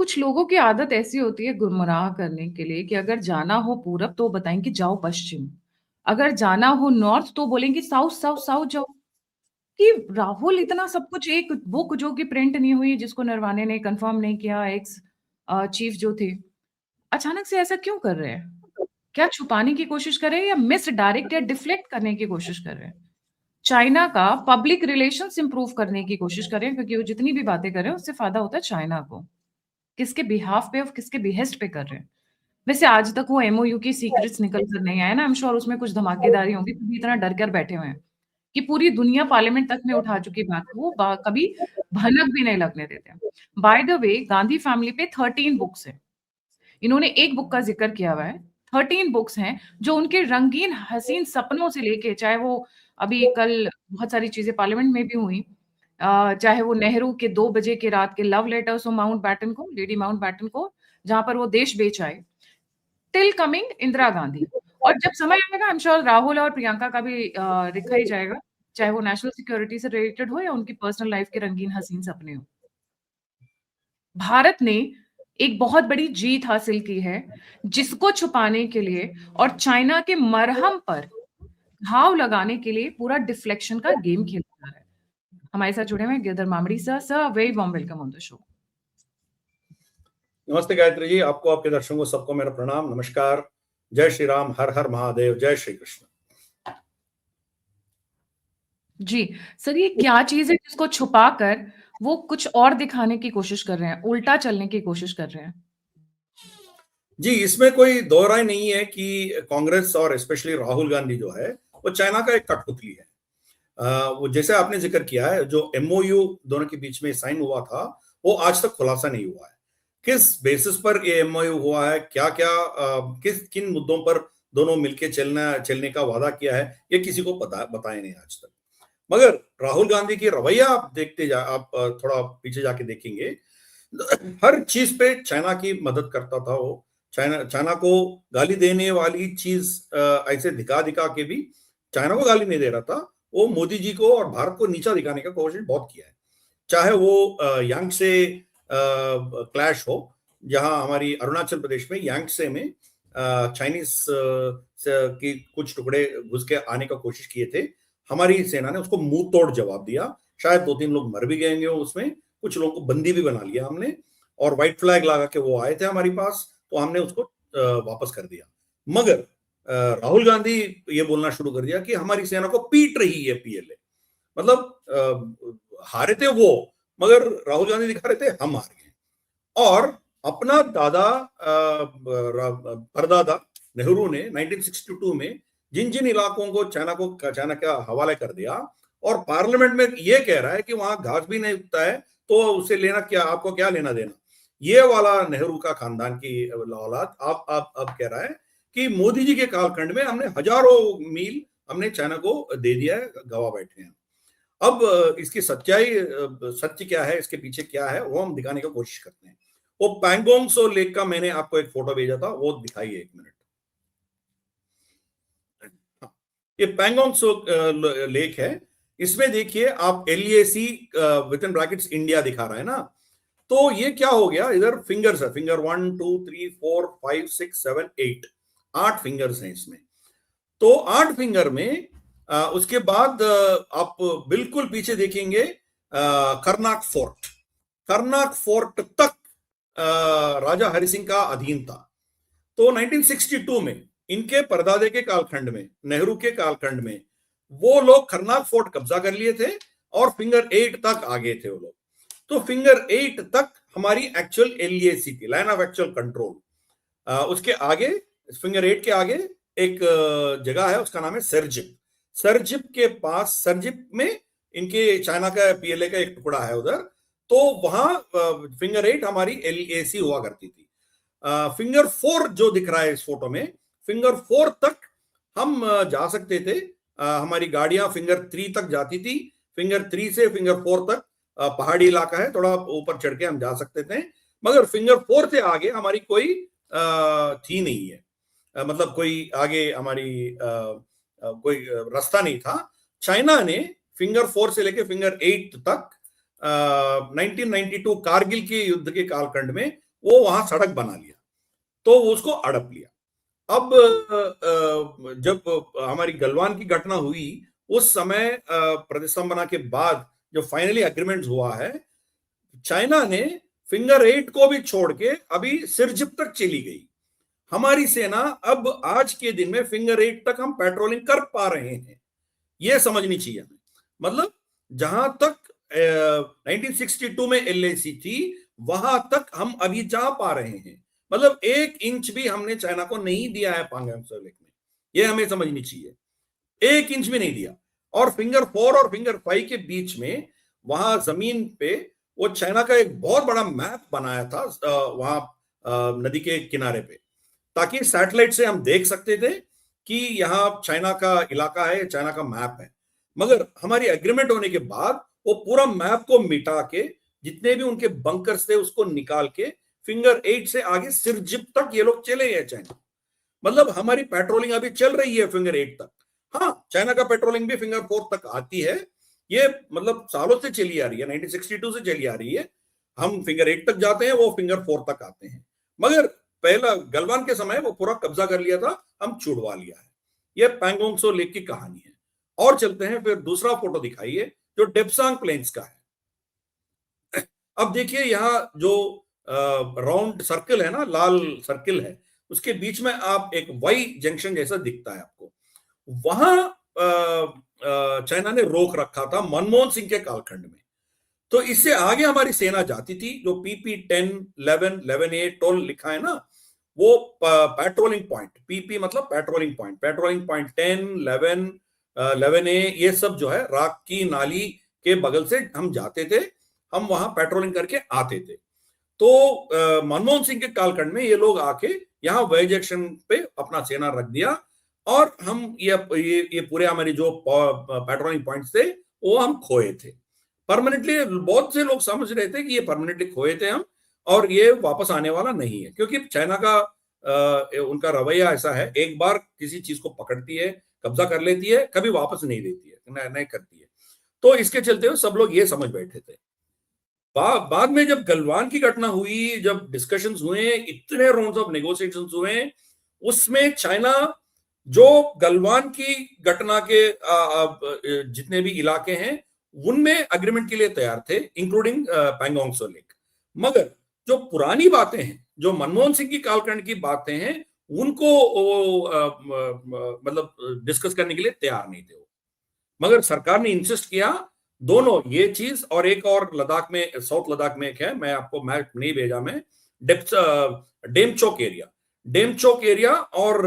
कुछ लोगों की आदत ऐसी होती है गुमराह करने के लिए कि अगर जाना हो पूरब तो बताएंगे जाओ पश्चिम। अगर जाना हो नॉर्थ तो बोलेंगे साउथ साउथ साउथ जाओ। कि राहुल इतना सब कुछ एक बुक जो कि प्रिंट नहीं हुई जिसको नरवाने ने कंफर्म नहीं किया एक्स चीफ जो थे, अचानक से ऐसा क्यों कर रहे हैं? क्या छुपाने की कोशिश कर रहे हैं या मिस डायरेक्ट या डिफ्लेक्ट करने की कोशिश कर रहे हैं? चाइना का पब्लिक रिलेशंस इंप्रूव करने की कोशिश कर रहे हैं क्योंकि वो जितनी भी बातें कर रहे हैं उससे फायदा होता है चाइना को। किसके बिहाफ पे और किसके बिहेस्ट पे कर रहे हैं? वैसे आज तक वो एमओयू की सीक्रेट्स निकल कर नहीं आए ना, आई एम श्योर उसमें कुछ धमाकेदारी होंगी तभी इतना डर कर बैठे हुए हैं कि पूरी दुनिया पार्लियामेंट तक में उठा चुकी बात है, वो कभी भनक भी नहीं लगने देते हैं। By the way Gandhi family पे 13 बुक्स है। इन्होंने एक बुक का जिक्र किया हुआ है। 13 बुक्स हैं जो उनके रंगीन हसीन सपनों से लेके, चाहे वो अभी कल बहुत सारी चीजें पार्लियामेंट में भी हुई, चाहे वो नेहरू के 2 बजे के रात के लव लेटर्स हो माउंट बैटन को, लेडी माउंट बैटन को, जहां पर वो देश बेच आए, टिल कमिंग इंदिरा गांधी। और जब समय आएगा आई एम श्योर राहुल और प्रियंका का भी लिखा ही जाएगा, चाहे वो नेशनल सिक्योरिटी से रिलेटेड हो या उनकी पर्सनल लाइफ के रंगीन हसीन सपने हो। भारत ने एक बहुत बड़ी जीत हासिल की है जिसको छुपाने के लिए और चाइना के मरहम पर घाव लगाने के लिए पूरा डिफ्लेक्शन का गेम खेला जा रहा है। हमारे साथ जुड़े हुए हैं Girdhar Mamdi sir. Sir very warm welcome on the show. नमस्ते गायत्री जी, आपको, आपके दर्शकों सबको मेरा प्रणाम, नमस्कार। जय श्री राम, हर हर महादेव, जय श्री कृष्ण। जी सर, ये क्या चीज है जिसको छुपा कर वो कुछ और दिखाने की कोशिश कर रहे हैं, उल्टा चलने की कोशिश कर रहे हैं? जी, इसमें कोई दो राय नहीं है कि कांग्रेस और स्पेशली राहुल गांधी जो है वो चाइना का एक कठपुतली है। वो जैसे आपने जिक्र किया है, जो एमओयू दोनों के बीच में साइन हुआ था वो आज तक खुलासा नहीं हुआ है। किस बेसिस पर ये एमओयू हुआ है, क्या क्या किस किन मुद्दों पर दोनों मिलकर चलने का वादा किया है, ये किसी को बताया नहीं आज तक। मगर राहुल गांधी की रवैया आप आप थोड़ा पीछे जाके देखेंगे, हर चीज पे चाइना की मदद करता था वो। चाइना को गाली देने वाली चीज ऐसे दिखा दिखा के भी चाइना को गाली नहीं दे रहा था। वो मोदी जी को और भारत को नीचा दिखाने का कोशिश बहुत किया है। चाहे वो यांगसे क्लैश हो, जहां हमारी अरुणाचल प्रदेश में यांगसे में चाइनीज की कुछ टुकड़े घुस के आने का कोशिश किए थे, हमारी सेना ने उसको मुंह तोड़ जवाब दिया। शायद 2-3 लोग मर भी गए उसमें, कुछ लोगों को बंदी भी बना लिया हमने, और व्हाइट फ्लैग लगा के वो आए थे हमारे पास, तो हमने उसको वापस कर दिया। मगर राहुल गांधी ये बोलना शुरू कर दिया कि हमारी सेना को पीट रही है पीएलए। मतलब हारे थे वो, मगर राहुल गांधी दिखा रहे थे हम हार गए। और अपना दादा परदादा नेहरू ने 1962 में जिन जिन इलाकों को चाइना का हवाले कर दिया, और पार्लियामेंट में ये कह रहा है कि वहां घास भी नहीं उगता है, तो उससे लेना क्या, आपको क्या लेना देना। ये वाला नेहरू का खानदान की औलाद आप अब कह रहा है कि मोदी जी के कालखंड में हमने हजारों मील हमने चाइना को दे दिया है, गवा बैठे हैं। अब इसकी सच्चाई, सत्य क्या है, इसके पीछे क्या है, वो हम दिखाने की कोशिश करते हैं। वो पैंगोंग सो लेक का मैंने आपको एक फोटो भेजा था, वो दिखाइए 1 मिनट। ये पैंगोंग सो लेक है। इसमें देखिए आप LAC with in brackets India दिखा रहा है ना। तो ये क्या हो गया, इधर फिंगर्स है, फिंगर 1 2 3 4 5 6 7 8, 8 फिंगर्स हैं इसमें। तो 8 फिंगर में उसके बाद आप बिल्कुल पीछे देखेंगे करनाक फोर्ट। करनाक फोर्ट तक राजा हरि सिंह का अधीन था। तो 1962 में इनके परदादे के कालखंड में, नेहरू के कालखंड में, वो लोग करनाक फोर्ट कब्जा कर लिए थे और फिंगर 8 तक आ गए थे वो लोग। तो फिंगर 8 तक हमारी एक्चुअल LAC थी, लाइन ऑफ एक्चुअल कंट्रोल। उसके आगे, फिंगर 8 के आगे एक जगह है, उसका नाम है सरजिप। सरजिप के पास, सरजिप में इनके चाइना का पीएलए का एक टुकड़ा है उधर। तो वहां फिंगर 8 हमारी LAC हुआ करती थी। फिंगर 4 जो दिख रहा है इस फोटो में, फिंगर 4 तक हम जा सकते थे। हमारी गाड़ियां फिंगर 3 तक जाती थी। फिंगर 3 से फिंगर 4 तक पहाड़ी इलाका है, थोड़ा ऊपर चढ़ के हम जा सकते थे। मगर फिंगर 4 से आगे हमारी कोई थी नहीं है, मतलब कोई आगे हमारी कोई रास्ता नहीं था। चाइना ने फिंगर 4 से लेके फिंगर 8 तक 1992 कारगिल के युद्ध के कालखंड में वो वहां सड़क बना लिया, तो उसको अड़प लिया। अब जब हमारी गलवान की घटना हुई, उस समय प्रतिष्ठंभना के बाद जो फाइनली अग्रीमेंट हुआ है, चाइना ने फिंगर 8 को भी छोड़ के अभी सिरजिप तक चली गई। हमारी सेना अब आज के दिन में फिंगर 8 तक हम पेट्रोलिंग कर पा रहे हैं, यह समझनी चाहिए हमें। मतलब जहां तक 1962 में एलएसी थी, वहां तक हम अभी जा पा रहे हैं। मतलब 1 इंच भी हमने चाइना को नहीं दिया है पैंगोंग त्सो लेक में, यह हमें समझनी चाहिए। 1 इंच भी नहीं दिया। और फिंगर 4 और फिंगर 5 के बीच में वहां जमीन पे वो चाइना का एक बहुत बड़ा मैप बनाया था वहां नदी के किनारे पे, ताकि सैटेलाइट से हम देख सकते थे कि यहाँ चाइना का इलाका है, चाइना का मैप है। मगर हमारी एग्रीमेंट होने के बाद वो पूरा मैप को मिटा के, जितने भी उनके बंकर्स थे उसको निकाल के, फिंगर 8 से आगे सिरजिप तक ये लोग चले गए चाइना। मतलब हमारी पेट्रोलिंग अभी चल रही है फिंगर 8 तक। हाँ, चाइना का पेट्रोलिंग भी फिंगर 4 तक आती है, ये मतलब सालों से चली आ रही है, 1962 से चली आ रही है। हम फिंगर 8 तक जाते हैं, वो फिंगर 4 तक आते हैं। मगर पहला गलवान के समय वो पूरा कब्जा कर लिया था, हम छुड़वा लिया है। ये पैंगोंग त्सो लेक की कहानी है। और चलते हैं, फिर दूसरा फोटो दिखाइए जो डेप्सांग प्लेन्स का है। अब देखिए यहाँ जो राउंड सर्कल है ना, लाल सर्कल है, उसके बीच में आप एक वाई जंक्शन जैसा दिखता है आपको, वहां चाइना ने रोक रखा था मनमोहन सिंह के कालखंड में। तो इससे आगे हमारी सेना जाती थी, जो पीपी 10, 11, 11A 12 लिखा है ना, वो पेट्रोलिंग पॉइंट, पीपी मतलब patrolling point, patrolling point 10, 11, 11A, ये सब जो है राख की नाली के बगल से हम जाते थे, हम वहां पेट्रोलिंग करके आते थे। तो मनमोहन सिंह के कालखंड में ये लोग आके यहाँ वाई जंक्शन पे अपना सेना रख दिया, और हम ये पूरे हमारे जो पेट्रोलिंग पॉइंट्स थे वो हम खोए थे परमानेंटली। बहुत से लोग समझ रहे थे कि ये परमानेंटली खोए थे हम, और ये वापस आने वाला नहीं है, क्योंकि चाइना का उनका रवैया ऐसा है, एक बार किसी चीज को पकड़ती है, कब्जा कर लेती है, कभी वापस नहीं देती है, नहीं करती है। तो इसके चलते हुए सब लोग ये समझ बैठे थे। बाद में जब गलवान की घटना हुई, जब डिस्कशंस हुए, इतने राउंड्स ऑफ नेगोशिएशंस हुए, उसमें चाइना जो गलवान की घटना के जितने भी इलाके हैं उनमें अग्रीमेंट के लिए तैयार थे, इंक्लूडिंग पैंगोंग त्सो लेक। मगर जो पुरानी बातें हैं, जो मनमोहन सिंह की कालखंड की बातें हैं, उनको मतलब डिस्कस करने के लिए तैयार नहीं थे वो। मगर सरकार ने इंसिस्ट किया, दोनों ये चीज, और एक और लद्दाख में, साउथ लद्दाख में एक है, मैं आपको मैप नहीं भेजा, मैं डेमचोक एरिया, डेमचोक एरिया और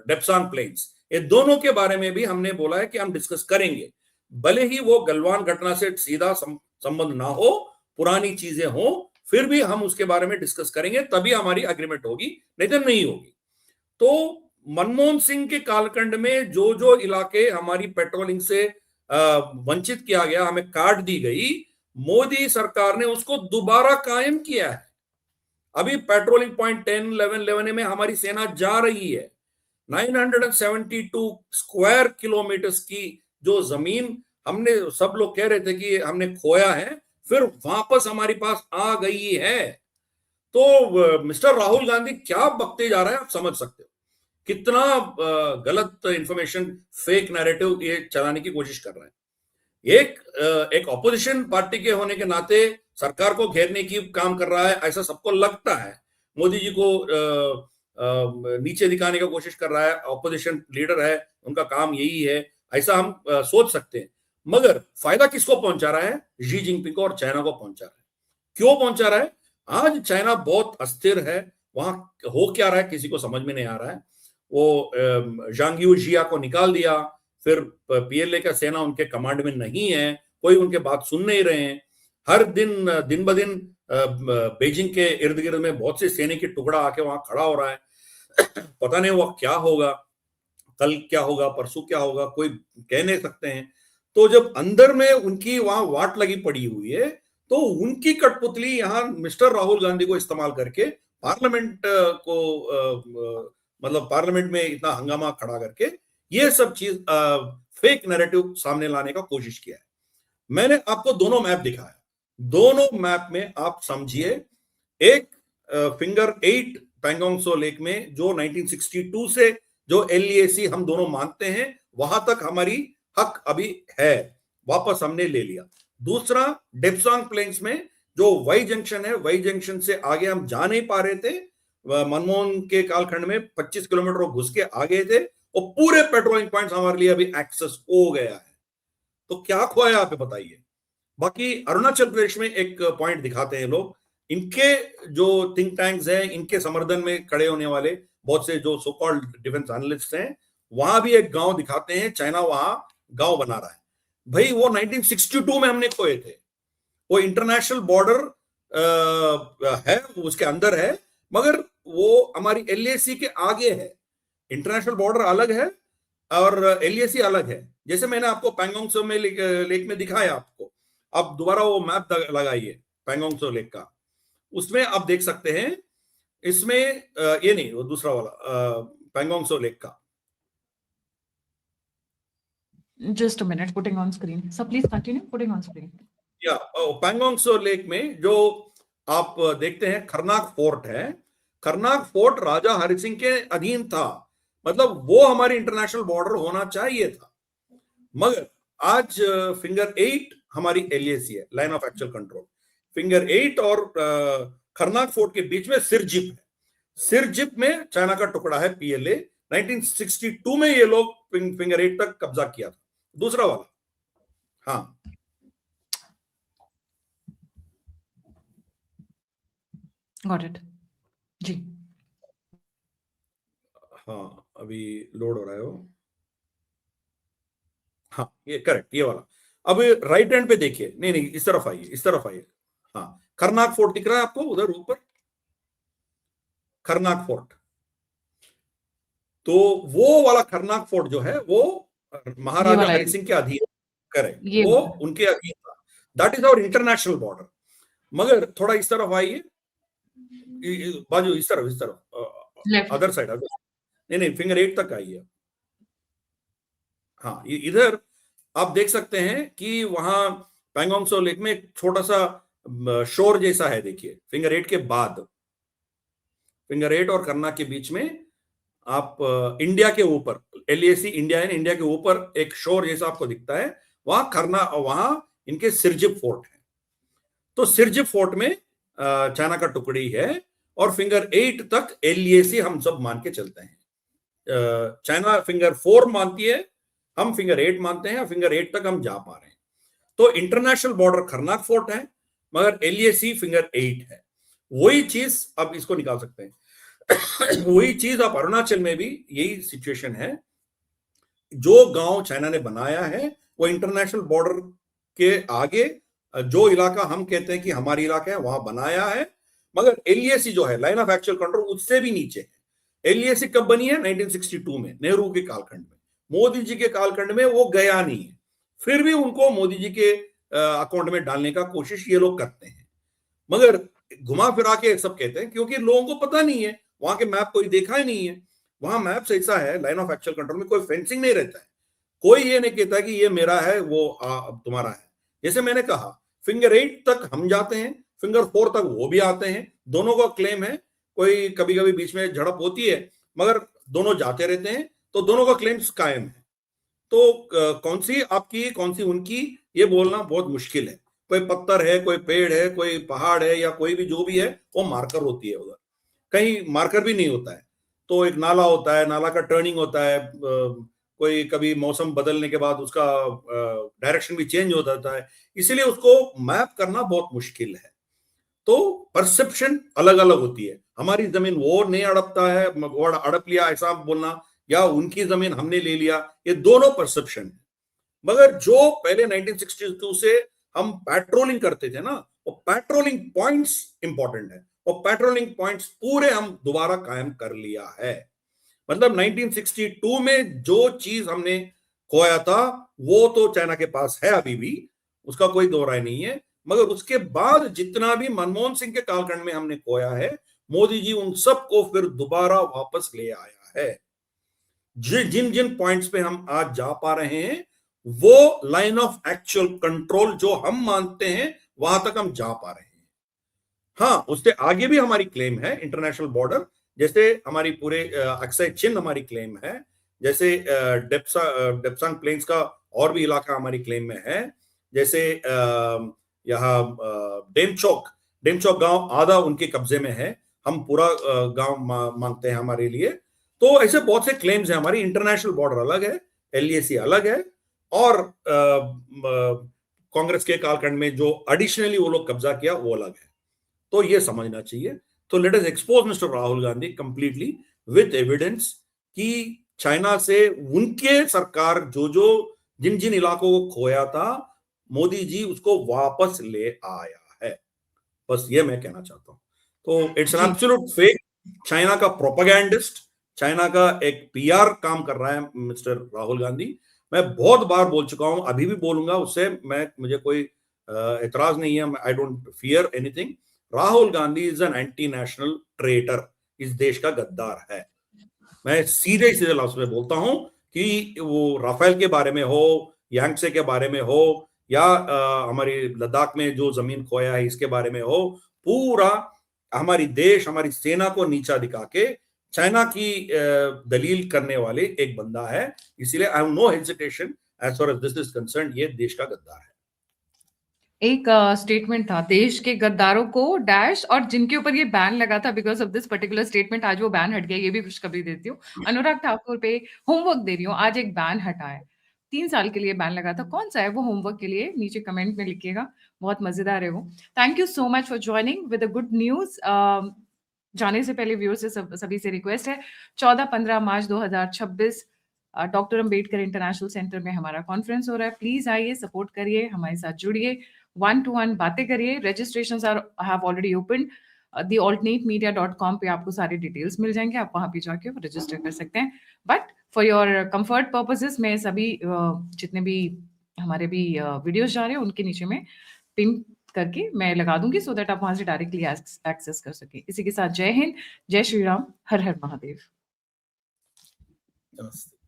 डेप्सांग प्लेन्स, ये दोनों के बारे में भी हमने बोला है कि हम डिस्कस करेंगे। भले ही वो गलवान घटना से सीधा संबंध ना हो, पुरानी चीजें हो, फिर भी हम उसके बारे में डिस्कस करेंगे, तभी हमारी एग्रीमेंट होगी, नहीं तो नहीं होगी। तो मनमोहन सिंह के कालखंड में जो जो इलाके हमारी पेट्रोलिंग से वंचित किया गया, हमें काट दी गई, मोदी सरकार ने उसको दोबारा कायम किया है। अभी पेट्रोलिंग पॉइंट 10, 11, 11 में हमारी सेना जा रही है। 972 स्क्वायर किलोमीटर्स की जो जमीन हमने, सब लोग कह रहे थे कि हमने खोया है, फिर वापस हमारे पास आ गई है। तो मिस्टर राहुल गांधी क्या बकते जा रहा है, आप समझ सकते हो कितना गलत इंफॉर्मेशन, फेक नैरेटिव ये चलाने की कोशिश कर रहा है। एक ऑपोजिशन पार्टी के होने के नाते सरकार को घेरने की काम कर रहा है, ऐसा सबको लगता है। मोदी जी को नीचे दिखाने का कोशिश कर रहा है, ऑपोजिशन लीडर है, उनका काम यही है, ऐसा हम सोच सकते हैं। मगर फायदा किसको पहुंचा रहा है? शी जिनपिंग को और चाइना को पहुंचा रहा है। क्यों पहुंचा रहा है? आज चाइना बहुत अस्थिर है, वहां हो क्या रहा है किसी को समझ में नहीं आ रहा है। वो जांग यू जिया को निकाल दिया, फिर पीएलए का सेना उनके कमांड में नहीं है, कोई उनके बात सुन नहीं रहे हैं। हर दिन दिन ब दिन बीजिंग के इर्द गिर्द में बहुत से सैनिक के टुकड़ा आके वहां खड़ा हो रहा है। पता नहीं वो क्या होगा, कल क्या होगा, परसों क्या होगा, कोई कह नहीं सकते हैं। तो जब अंदर में उनकी वहां वाट लगी पड़ी हुई है, तो उनकी कठपुतली यहाँ मिस्टर राहुल गांधी को इस्तेमाल करके पार्लियामेंट को मतलब पार्लियामेंट में इतना हंगामा खड़ा करके ये सब चीज फेक नैरेटिव सामने लाने का कोशिश किया है। मैंने आपको दोनों मैप दिखाया, दोनों मैप में आप समझिए एक फिंगर 8 पैंगोंग त्सो लेक में जो 1962 से जो एलईएसी हम दोनों मानते हैं वहां तक हमारी हक अभी है, वापस हमने ले लिया। दूसरा डेप्सांग प्लेन्स में जो वाई जंक्शन है, वाई जंक्शन से आगे हम जा नहीं पा रहे थे, मनमोहन के कालखंड में 25 किलोमीटर घुस के आ गए थे और पूरे पेट्रोलिंग पॉइंट्स हमारे लिए अभी एक्सेस हो गया है। तो क्या खोया आप बताइए। बाकी अरुणाचल प्रदेश में एक पॉइंट दिखाते हैं लोग, इनके जो थिंक टैंक्स हैं, इनके समर्थन में खड़े होने वाले बहुत से जो सो कॉल्ड डिफेंस एनालिस्ट हैं, वहां भी एक गांव दिखाते हैं, चाइना वहां गांव बना रहा है। भाई वो 1962 में हमने खोए थे, वो इंटरनेशनल बॉर्डर है, उसके अंदर है, मगर वो हमारी एलएसी के आगे है। इंटरनेशनल बॉर्डर अलग है और एलएसी अलग है। जैसे मैंने आपको पैंगोंग त्सो में लेक में दिखाया आपको, अब दोबारा वो मैप लगाइए पैंगोंग त्सो लेक का, उसमें आप देख सकते हैं, इसमें ये नहीं, वो दूसरा वाला पैंगोंग त्सो लेक का। Just a minute, putting on screen. So please continue, putting on screen. या पैंगोंग त्सो लेक में जो आप देखते हैं खरनाक फोर्ट है, खरनाक फोर्ट राजा हरि सिंह के अधीन था, मतलब वो हमारी इंटरनेशनल बॉर्डर होना चाहिए था। मगर आज फिंगर 8 हमारी एलएसी है, line of actual control. Finger 8 और खरनाक फोर्ट के बीच में सिरजिप है, सिरजिप में चाइना का टुकड़ा है पीएलए। 1962 में ये लोग फिंगर 8 तक कब्जा किया था। दूसरा वाला, हाँ Got it. जी। हाँ अभी लोड हो रहा है वो, हाँ ये करेक्ट, ये वाला। अब राइट हैंड पे देखिए, नहीं नहीं इस तरफ आइए, इस तरफ आइए। हाँ खरनाक फोर्ट दिख रहा है आपको उधर ऊपर, खरनाक फोर्ट। तो वो वाला खरनाक फोर्ट जो है वो महाराजा हरि सिंह के अधीन, करेक्ट, वो उनके अधीन था। That is our international border. मगर थोड़ा इस तरफ आइए, बाजू इस तरफ, अदर साइड, नहीं फिंगर 8 तक आइए। हाँ इधर आप देख सकते हैं कि वहां पैंगोंग त्सो लेक में एक छोटा सा शोर जैसा है, देखिए फिंगर 8 के बाद, फिंगर 8 और करना के बीच में आप इंडिया के ऊपर, एलएसी इंडिया है, इंडिया के ऊपर एक शोर जैसा आपको दिखता है, वहां करना, वहां इनके सिरजिप फोर्ट है। तो सिरजिप फोर्ट में चाइना का टुकड़ी है और फिंगर 8 तक एलएसी हम सब मान के चलते हैं। चाइना फिंगर 4 मानती है, हम फिंगर 8 मानते हैं, फिंगर 8 तक हम जा पा रहे हैं। तो इंटरनेशनल बॉर्डर खरनाक फोर्ट है, मगर एलएसी फिंगर 8 है। वही चीज अब इसको निकाल सकते हैं। वही चीज आप अरुणाचल में भी यही सिचुएशन है। जो गांव चाइना ने बनाया है वो इंटरनेशनल बॉर्डर के आगे, जो इलाका हम कहते हैं कि हमारी इलाका है, वहां बनाया है, मगर एलएसी जो है लाइन ऑफ एक्चुअल कंट्रोल उससे भी नीचे है। एलएसी कब बनी है? 1962 में, नेहरू के कालखंड में। मोदी जी के कालखंड में वो गया नहीं है, फिर भी उनको मोदी जी के अकाउंट में डालने का कोशिश ये लोग करते हैं, मगर घुमा फिरा के सब कहते हैं, क्योंकि लोगों को पता नहीं है, वहां के मैप कोई देखा ही नहीं है। वहां मैप ऐसा है, लाइन ऑफ एक्चुअल कंट्रोल में कोई फेंसिंग नहीं रहता है, कोई ये नहीं कहता कि ये मेरा है वो तुम्हारा है। जैसे मैंने कहा, फिंगर 8 तक हम जाते हैं, फिंगर 4 तक वो भी आते हैं, दोनों का क्लेम है। कोई कभी कभी बीच में झड़प होती है, मगर दोनों जाते रहते हैं, तो दोनों का क्लेम्स कायम है। तो कौन सी आपकी कौन सी उनकी, ये बोलना बहुत मुश्किल है। कोई पत्थर है, कोई पेड़ है, कोई पहाड़ है, या कोई भी जो भी है, वो मार्कर होती है। उधर कहीं मार्कर भी नहीं होता है, तो एक नाला होता है, नाला का टर्निंग होता है, कोई कभी मौसम बदलने के बाद उसका डायरेक्शन भी चेंज हो जाता है, इसीलिए उसको मैप करना बहुत मुश्किल है। तो परसेप्शन अलग अलग होती है। हमारी जमीन वो नहीं अड़पता है, वो अड़प लिया ऐसा बोलना, या उनकी जमीन हमने ले लिया, ये दोनों परसेप्शन है। मगर जो पहले 1962 से हम पेट्रोलिंग करते थे ना, वो पेट्रोलिंग पॉइंट्स इंपॉर्टेंट है, और पेट्रोलिंग पॉइंट्स पूरे हम दोबारा कायम कर लिया है। मतलब 1962 में जो चीज हमने खोया था वो तो चाइना के पास है अभी भी, उसका कोई दो राय नहीं है, मगर उसके बाद जितना भी मनमोहन सिंह के कालखंड में हमने खोया है, मोदी जी उन सबको फिर दोबारा वापस ले आया है। जिन जिन पॉइंट्स पे हम आज जा पा रहे हैं, वो लाइन ऑफ एक्चुअल कंट्रोल जो हम मानते हैं, वहां तक हम जा पा रहे हैं। हाँ, उससे आगे भी हमारी क्लेम है इंटरनेशनल बॉर्डर, जैसे हमारी पूरे अक्साई चिन हमारी क्लेम है, जैसे डेप्सांग प्लेन्स का और भी इलाका हमारी क्लेम में है, जैसे यहाँ डेमचौक गांव आधा उनके कब्जे में है, हम पूरा गांव मांगते हैं हमारे लिए। तो ऐसे बहुत से क्लेम्स हैं हमारी। इंटरनेशनल बॉर्डर अलग है, एलएसी अलग है, और कांग्रेस के कालखंड में जो एडिशनली वो लोग कब्जा किया वो अलग है। तो ये समझना चाहिए। तो let us expose mister Rahul Gandhi completely with evidence कि चाइना से उनके सरकार जिन जिन इलाकों को खोया था, मोदी जी उसको वापस ले आया है। बस ये मैं कहना चाहता हूं। तो it's an absolute fake. China का प्रोपेगेंडिस्ट, चाइना का एक पीआर काम कर रहा है मिस्टर राहुल गांधी। मैं बहुत बार बोल चुका हूं, अभी भी बोलूंगा, उससे मुझे कोई एतराज नहीं है। I don't fear anything. Rahul Gandhi is an anti national traitor, इस देश का गद्दार है। मैं सीधे सीधे लफ्ज में बोलता हूं कि वो राफेल के बारे में हो, यांगसे के बारे में हो, या हमारी लद्दाख में जो जमीन खोया है इसके बारे में हो, पूरा हमारी सेना को नीचा दिखा के चाइना की दलील करने वाले एक बंदा है। इसीलिए I have no hesitation as far as this is concern, ये देश का गद्दार है। एक स्टेटमेंट था, देश के गद्दारों को डैश, और जिनके ऊपर ये बैन लगा था because of this particular statement, आज वो बैन हट गया। ये भी खुशखबरी देती हूँ, अनुराग ठाकुर पे होमवर्क दे रही हूँ, आज एक बैन हटा है। 3 साल के लिए बैन लगा था, कौन सा है वो होमवर्क के लिए नीचे कमेंट में लिखिएगा, बहुत मजेदार है वो। Thank you so much for joining with a good news. जाने से पहले व्यूअर्स से सभी से रिक्वेस्ट है, 14-15 मार्च 2026 डॉक्टर अंबेडकर इंटरनेशनल सेंटर में हमारा कॉन्फ्रेंस हो रहा है। प्लीज आइए, सपोर्ट करिए, हमारे साथ जुड़िए, 1-to-1 बातें करिए। Registrations have already open. thealternatemedia.com पे आपको सारी डिटेल्स मिल जाएंगे, आप वहां पे जाके रजिस्टर कर सकते हैं। But for your comfort purposes मैं सभी जितने भी हमारे भी वीडियोस जा रहे हैं उनके नीचे में पिन करके मैं लगा दूंगी, सो दैट आप वहां से डायरेक्टली एक्सेस कर सके। इसी के साथ जय हिंद, जय श्री राम, हर हर महादेव। नमस्ते।